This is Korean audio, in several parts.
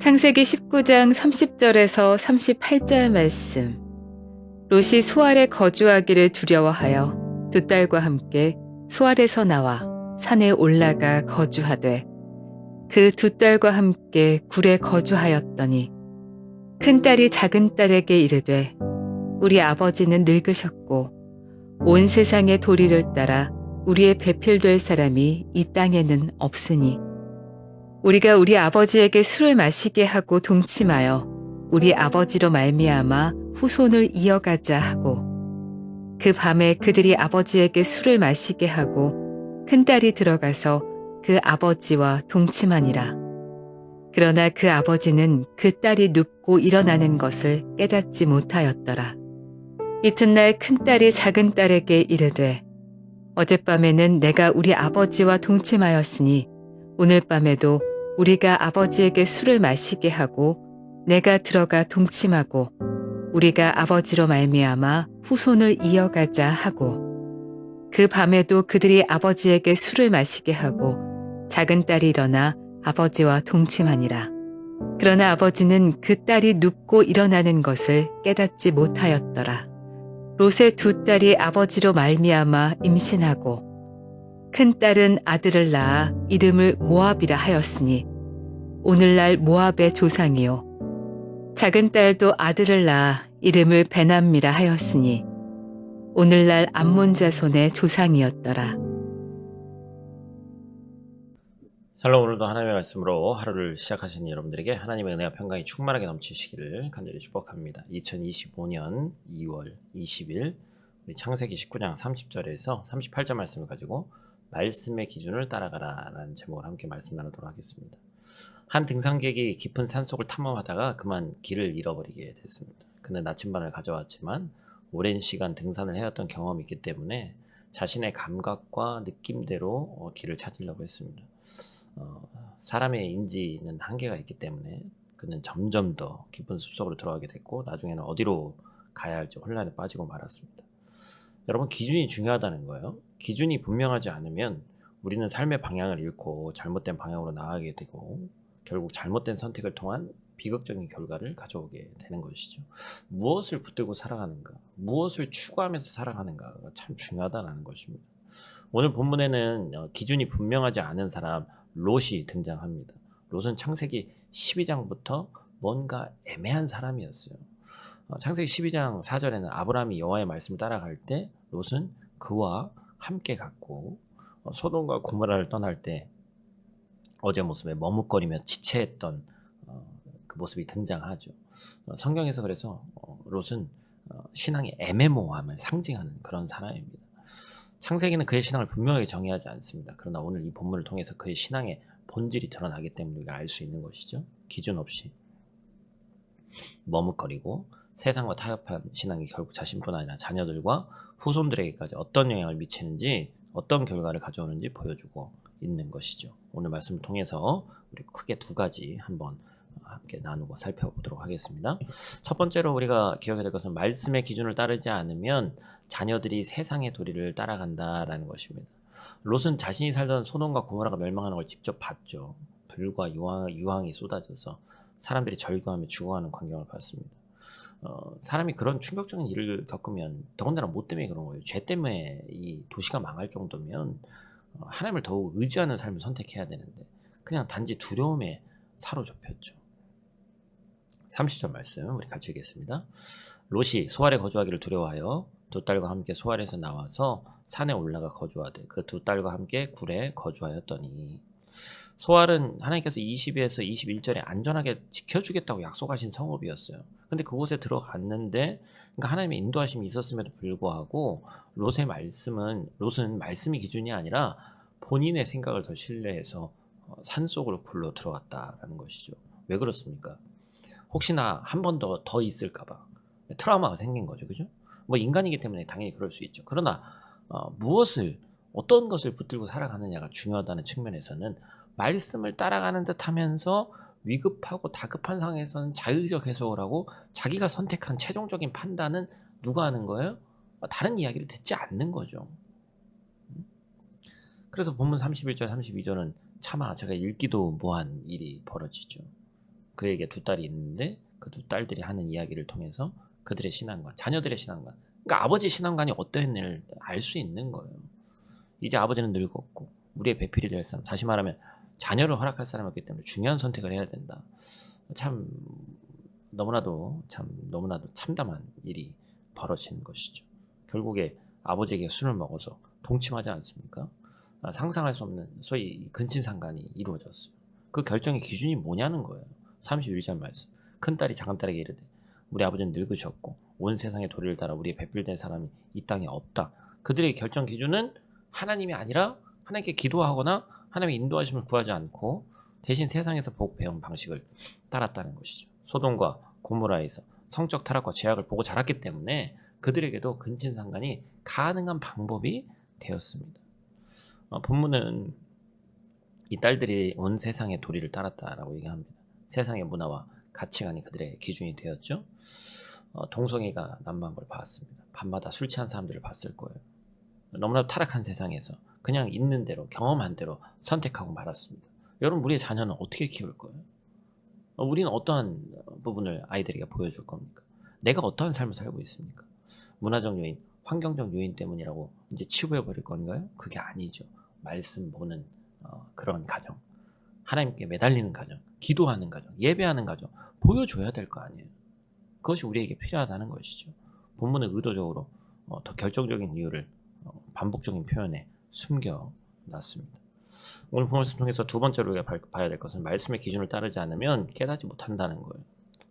창세기 19장 30절에서 38절 말씀. 롯이 소알에 거주하기를 두려워하여 두 딸과 함께 소알에서 나와 산에 올라가 거주하되 그 두 딸과 함께 굴에 거주하였더니 큰 딸이 작은 딸에게 이르되 우리 아버지는 늙으셨고 온 세상의 도리를 따라 우리의 배필될 사람이 이 땅에는 없으니 우리가 우리 아버지에게 술을 마시게 하고 동침하여 우리 아버지로 말미암아 후손을 이어가자 하고 그 밤에 그들이 아버지에게 술을 마시게 하고 큰딸이 들어가서 그 아버지와 동침하니라. 그러나 그 아버지는 그 딸이 눕고 일어나는 것을 깨닫지 못하였더라. 이튿날 큰딸이 작은 딸에게 이르되 어젯밤에는 내가 우리 아버지와 동침하였으니 오늘 밤에도 우리가 아버지에게 술을 마시게 하고 내가 들어가 동침하고 우리가 아버지로 말미암아 후손을 이어가자 하고 그 밤에도 그들이 아버지에게 술을 마시게 하고 작은 딸이 일어나 아버지와 동침하니라. 그러나 아버지는 그 딸이 눕고 일어나는 것을 깨닫지 못하였더라. 롯의 두 딸이 아버지로 말미암아 임신하고 큰 딸은 아들을 낳아 이름을 모압이라 하였으니 오늘날 모압의 조상이요 작은 딸도 아들을 낳아 이름을 베남미라 하였으니 오늘날 암몬 자손의 조상이었더라. 샬롬. 오늘도 하나님의 말씀으로 하루를 시작하시는 여러분들에게 하나님의 은혜와 평강이 충만하게 넘치시기를 간절히 축복합니다. 2025년 2월 20일 우리 창세기 19장 30절에서 38절 말씀을 가지고 말씀의 기준을 따라가라 라는 제목을 함께 말씀 나누도록 하겠습니다. 한 등산객이 깊은 산속을 탐험하다가 그만 길을 잃어버리게 됐습니다. 그는 나침반을 가져왔지만 오랜 시간 등산을 해왔던 경험이 있기 때문에 자신의 감각과 느낌대로 길을 찾으려고 했습니다. 사람의 인지는 한계가 있기 때문에 그는 점점 더 깊은 숲속으로 들어가게 됐고 나중에는 어디로 가야 할지 혼란에 빠지고 말았습니다. 여러분, 기준이 중요하다는 거예요. 기준이 분명하지 않으면 우리는 삶의 방향을 잃고 잘못된 방향으로 나아가게 되고 결국 잘못된 선택을 통한 비극적인 결과를 가져오게 되는 것이죠. 무엇을 붙들고 살아가는가, 무엇을 추구하면서 살아가는가가 참 중요하다는 것입니다. 오늘 본문에는 기준이 분명하지 않은 사람 롯이 등장합니다. 롯은 창세기 12장부터 뭔가 애매한 사람이었어요. 창세기 12장 4절에는 아브라함이 여호와의 말씀을 따라갈 때 롯은 그와 함께 갔고 소돔과 고모라를 떠날 때 어제 모습에 머뭇거리며 지체했던 그 모습이 등장하죠. 성경에서 그래서 롯은 신앙의 애매모호함을 상징하는 그런 사람입니다. 창세기는 그의 신앙을 분명하게 정의하지 않습니다. 그러나 오늘 이 본문을 통해서 그의 신앙의 본질이 드러나기 때문에 우리가 알 수 있는 것이죠. 기준 없이 머뭇거리고 세상과 타협한 신앙이 결국 자신뿐 아니라 자녀들과 후손들에게까지 어떤 영향을 미치는지, 어떤 결과를 가져오는지 보여주고 있는 것이죠. 오늘 말씀을 통해서 우리 크게 두 가지 한번 함께 나누고 살펴보도록 하겠습니다. 첫 번째로 우리가 기억해야 될 것은 말씀의 기준을 따르지 않으면 자녀들이 세상의 도리를 따라간다라는 것입니다. 롯은 자신이 살던 소돔과 고모라가 멸망하는 걸 직접 봤죠. 불과 유황이 쏟아져서 사람들이 절규하며 죽어가는 광경을 봤습니다. 사람이 그런 충격적인 일을 겪으면 더군다나 뭐 때문에 그런 거예요. 죄 때문에 이 도시가 망할 정도면 하나님을 더욱 의지하는 삶을 선택해야 되는데 그냥 단지 두려움에 사로잡혔죠. 30절 말씀 우리 같이 읽겠습니다. 롯이 소알에 거주하기를 두려워하여 두 딸과 함께 소알에서 나와서 산에 올라가 거주하되 그 두 딸과 함께 굴에 거주하였더니, 소알은 하나님께서 20에서 21절에 안전하게 지켜주겠다고 약속하신 성읍이었어요. 근데 그곳에 들어갔는데, 그러니까 하나님의 인도하심이 있었음에도 불구하고 롯은 말씀이 기준이 아니라 본인의 생각을 더 신뢰해서 산속으로 굴러 들어갔다라는 것이죠. 왜 그렇습니까? 혹시나 한 번 더 있을까봐 트라우마가 생긴 거죠. 그죠? 뭐 인간이기 때문에 당연히 그럴 수 있죠. 그러나 어떤 것을 붙들고 살아가느냐가 중요하다는 측면에서는 말씀을 따라가는 듯 하면서 위급하고 다급한 상황에서는 자의적 해석을 하고 자기가 선택한 최종적인 판단은 누가 하는 거예요? 다른 이야기를 듣지 않는 거죠. 그래서 본문 31절 32절은 차마 제가 읽기도 뭐한 일이 벌어지죠. 그에게 두 딸이 있는데 그 두 딸들이 하는 이야기를 통해서 그들의 신앙관, 자녀들의 신앙관, 그러니까 아버지 신앙관이 어떠했는지를 알 수 있는 거예요. 이제 아버지는 늙었고 우리의 배필이 될 사람, 다시 말하면 자녀를 허락할 사람이었기 때문에 중요한 선택을 해야 된다. 참 너무나도 참담한 일이 벌어진 것이죠. 결국에 아버지에게 술을 먹어서 동침하지 않습니까? 상상할 수 없는 소위 근친상간이 이루어졌어요. 그 결정의 기준이 뭐냐는 거예요. 31절 말씀. 큰딸이 작은딸에게 이르되 우리 아버지는 늙으셨고 온 세상의 도리를 따라 우리의 배필된 사람이 이 땅에 없다. 그들의 결정 기준은 하나님이 아니라 하나님께 기도하거나 하나님의 인도하심을 구하지 않고 대신 세상에서 복 배운 방식을 따랐다는 것이죠. 소돔과 고모라에서 성적 타락과 죄악을 보고 자랐기 때문에 그들에게도 근친상간이 가능한 방법이 되었습니다. 본문은 이 딸들이 온 세상의 도리를 따랐다라고 얘기합니다. 세상의 문화와 가치관이 그들의 기준이 되었죠. 동성애가 난무한 걸 봤습니다. 밤마다 술 취한 사람들을 봤을 거예요. 너무나 타락한 세상에서 그냥 있는 대로 경험한 대로 선택하고 말았습니다. 여러분, 우리의 자녀는 어떻게 키울 거예요? 우리는 어떠한 부분을 아이들에게 보여줄 겁니까? 내가 어떠한 삶을 살고 있습니까? 문화적 요인, 환경적 요인 때문이라고 이제 치부해 버릴 건가요? 그게 아니죠. 말씀 보는 그런 가정, 하나님께 매달리는 가정, 기도하는 가정, 예배하는 가정 보여줘야 될 거 아니에요. 그것이 우리에게 필요하다는 것이죠. 본문은 의도적으로 더 결정적인 이유를 반복적인 표현에 숨겨놨습니다. 오늘 본문을 통해서 두 번째로 우리가 봐야 될 것은 말씀의 기준을 따르지 않으면 깨닫지 못한다는 거예요.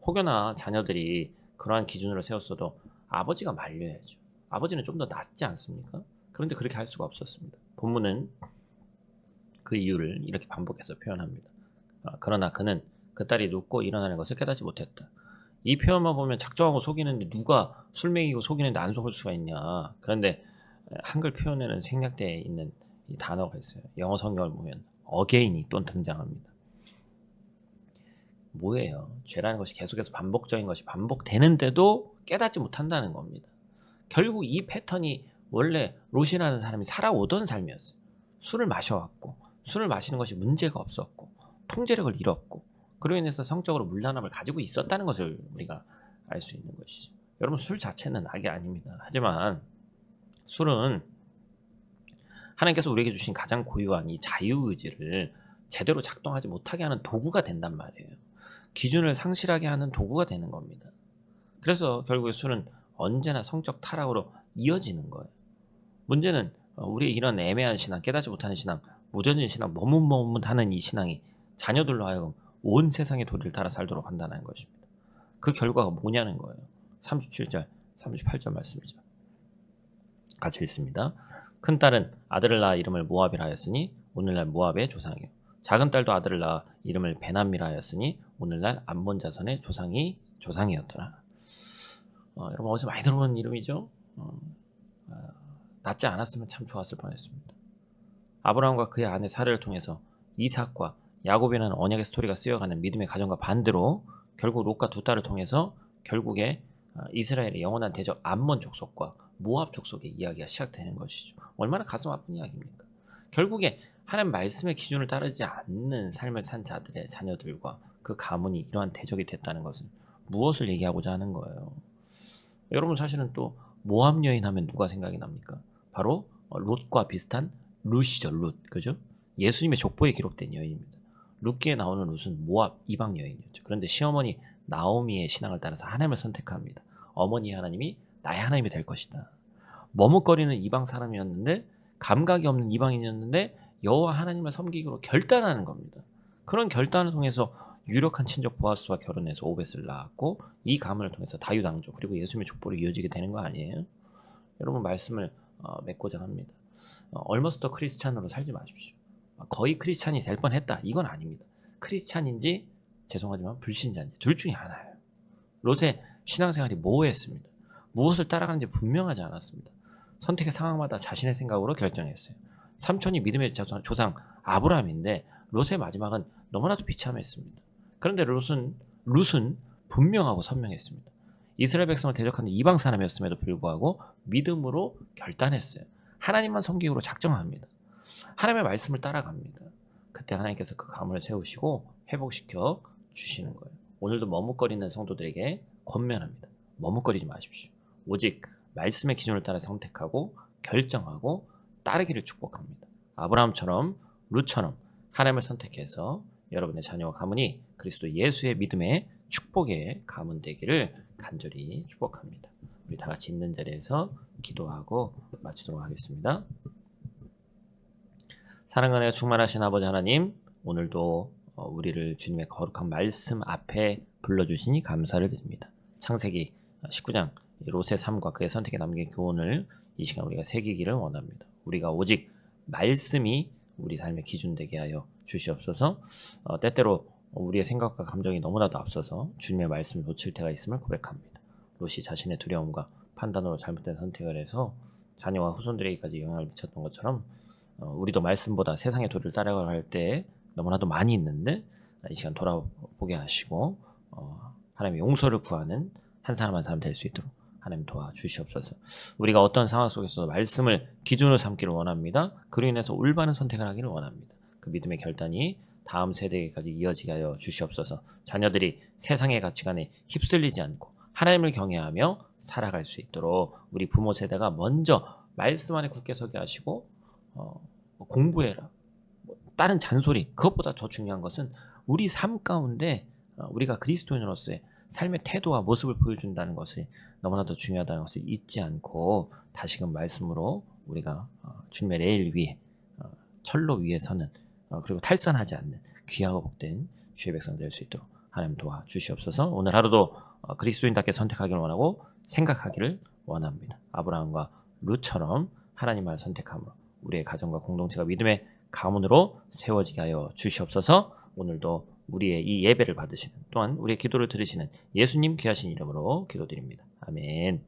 혹여나 자녀들이 그러한 기준으로 세웠어도 아버지가 말려야죠. 아버지는 좀 더 낫지 않습니까? 그런데 그렇게 할 수가 없었습니다. 본문은 그 이유를 이렇게 반복해서 표현합니다. 그러나 그는 그 딸이 눕고 일어나는 것을 깨닫지 못했다. 이 표현만 보면 작정하고 속이는데 누가 술 먹이고 속이는데 안 속을 수가 있냐. 그런데 한글 표현에는 생략되어 있는 이 단어가 있어요. 영어 성경을 보면 again이 또 등장합니다. 뭐예요? 죄라는 것이 계속해서 반복적인 것이 반복되는데도 깨닫지 못한다는 겁니다. 결국 이 패턴이 원래 롯이라는 사람이 살아오던 삶이었어요. 술을 마셔왔고 술을 마시는 것이 문제가 없었고 통제력을 잃었고 그로 인해서 성적으로 문란함을 가지고 있었다는 것을 우리가 알 수 있는 것이죠. 여러분, 술 자체는 악이 아닙니다. 하지만 술은 하나님께서 우리에게 주신 가장 고유한 이 자유의지를 제대로 작동하지 못하게 하는 도구가 된단 말이에요. 기준을 상실하게 하는 도구가 되는 겁니다. 그래서 결국에 술은 언제나 성적 타락으로 이어지는 거예요. 문제는 우리의 이런 애매한 신앙, 깨닫지 못하는 신앙, 무뎌진 신앙, 머뭇머뭇하는 이 신앙이 자녀들로 하여금 온 세상의 도리를 따라 살도록 한다는 것입니다. 그 결과가 뭐냐는 거예요. 37절, 38절 말씀이죠. 같이 읽습니다. 큰 딸은 아들을 낳아 이름을 모압이라 하였으니 오늘날 모압의 조상이요. 작은 딸도 아들을 낳아 이름을 베나미라 하였으니 오늘날 암몬 자손의 조상이었더라. 여러분, 어디서 많이 들어본 이름이죠? 낳지 않았으면 참 좋았을 뻔했습니다. 아브라함과 그의 아내 사례를 통해서 이삭과 야곱이라는 언약의 스토리가 쓰여가는 믿음의 가정과 반대로 결국 롯과 두 딸을 통해서 결국에 이스라엘의 영원한 대적 암몬 족속과 모압 족속의 이야기가 시작되는 것이죠. 얼마나 가슴 아픈 이야기입니까? 결국에 하나님 말씀의 기준을 따르지 않는 삶을 산 자들의 자녀들과 그 가문이 이러한 대적이 됐다는 것은 무엇을 얘기하고자 하는 거예요? 여러분, 사실은 또 모압 여인 하면 누가 생각이 납니까? 바로 롯과 비슷한 룻이죠. 룻, 그죠? 예수님의 족보에 기록된 여인입니다. 룻기에 나오는 룻은 모압 이방 여인이었죠. 그런데 시어머니 나오미의 신앙을 따라서 하나님을 선택합니다. 어머니 하나님이 나의 하나님이 될 것이다. 머뭇거리는 이방 사람이었는데, 감각이 없는 이방인이었는데 여호와 하나님을 섬기기로 결단하는 겁니다. 그런 결단을 통해서 유력한 친족 보아스와 결혼해서 오벳을 낳았고 이 가문을 통해서 다윗 왕조 그리고 예수님의 족보로 이어지게 되는 거 아니에요? 여러분, 말씀을 맺고자 합니다. 얼머스터 크리스찬으로 살지 마십시오. 거의 크리스찬이 될 뻔했다, 이건 아닙니다. 크리스찬인지 죄송하지만 불신자인지 둘 중에 하나예요. 롯의 신앙생활이 모호했습니다. 무엇을 따라가는지 분명하지 않았습니다. 선택의 상황마다 자신의 생각으로 결정했어요. 삼촌이 믿음의 조상 아브라함인데 롯의 마지막은 너무나도 비참했습니다. 그런데 룻은 분명하고 선명했습니다. 이스라엘 백성을 대적하는 이방 사람이었음에도 불구하고 믿음으로 결단했어요. 하나님만 섬기기로 작정합니다. 하나님의 말씀을 따라갑니다. 그때 하나님께서 그 가문을 세우시고 회복시켜 주시는 거예요. 오늘도 머뭇거리는 성도들에게 권면합니다. 머뭇거리지 마십시오. 오직 말씀의 기준을 따라 선택하고 결정하고 따르기를 축복합니다. 아브라함처럼 룻처럼 하나님을 선택해서 여러분의 자녀와 가문이 그리스도 예수의 믿음의 축복의 가문 되기를 간절히 축복합니다. 우리 다 같이 있는 자리에서 기도하고 마치도록 하겠습니다. 사랑과 은혜가 충만하신 아버지 하나님, 오늘도 우리를 주님의 거룩한 말씀 앞에 불러주시니 감사를 드립니다. 창세기 19장 롯의 삶과 그의 선택에 남긴 교훈을 이 시간 우리가 새기기를 원합니다. 우리가 오직 말씀이 우리 삶의 기준 되게 하여 주시옵소서. 때때로 우리의 생각과 감정이 너무나도 앞서서 주님의 말씀을 놓칠 때가 있음을 고백합니다. 롯이 자신의 두려움과 판단으로 잘못된 선택을 해서 자녀와 후손들에게까지 영향을 미쳤던 것처럼 우리도 말씀보다 세상의 도리를 따라갈 때 너무나도 많이 있는데 이 시간 돌아보게 하시고 하나님의 용서를 구하는 한 사람 한 사람 될 수 있도록 하나님 도와주시옵소서. 우리가 어떤 상황 속에서도 말씀을 기준으로 삼기를 원합니다. 그로 인해서 올바른 선택을 하기를 원합니다. 그 믿음의 결단이 다음 세대에까지 이어지게 하여 주시옵소서. 자녀들이 세상의 가치관에 휩쓸리지 않고 하나님을 경외하며 살아갈 수 있도록 우리 부모 세대가 먼저 말씀 안에 굳게 서게 하시고 공부해라, 다른 잔소리, 그것보다 더 중요한 것은 우리 삶 가운데 우리가 그리스도인으로서의 삶의 태도와 모습을 보여준다는 것이 너무나도 중요하다는 것을 잊지 않고 다시금 말씀으로 우리가 주님의 레일 위에 철로 위에 서는 그리고 탈선하지 않는 귀하고 복된 주의 백성 될 수 있도록 하나님 도와주시옵소서. 오늘 하루도 그리스도인답게 선택하기를 원하고 생각하기를 원합니다. 아브라함과 룻처럼 하나님을 선택함으로 우리의 가정과 공동체가 믿음의 가문으로 세워지게 하여 주시옵소서. 오늘도 우리의 이 예배를 받으시는 또한 우리의 기도를 들으시는 예수님 귀하신 이름으로 기도드립니다. 아멘.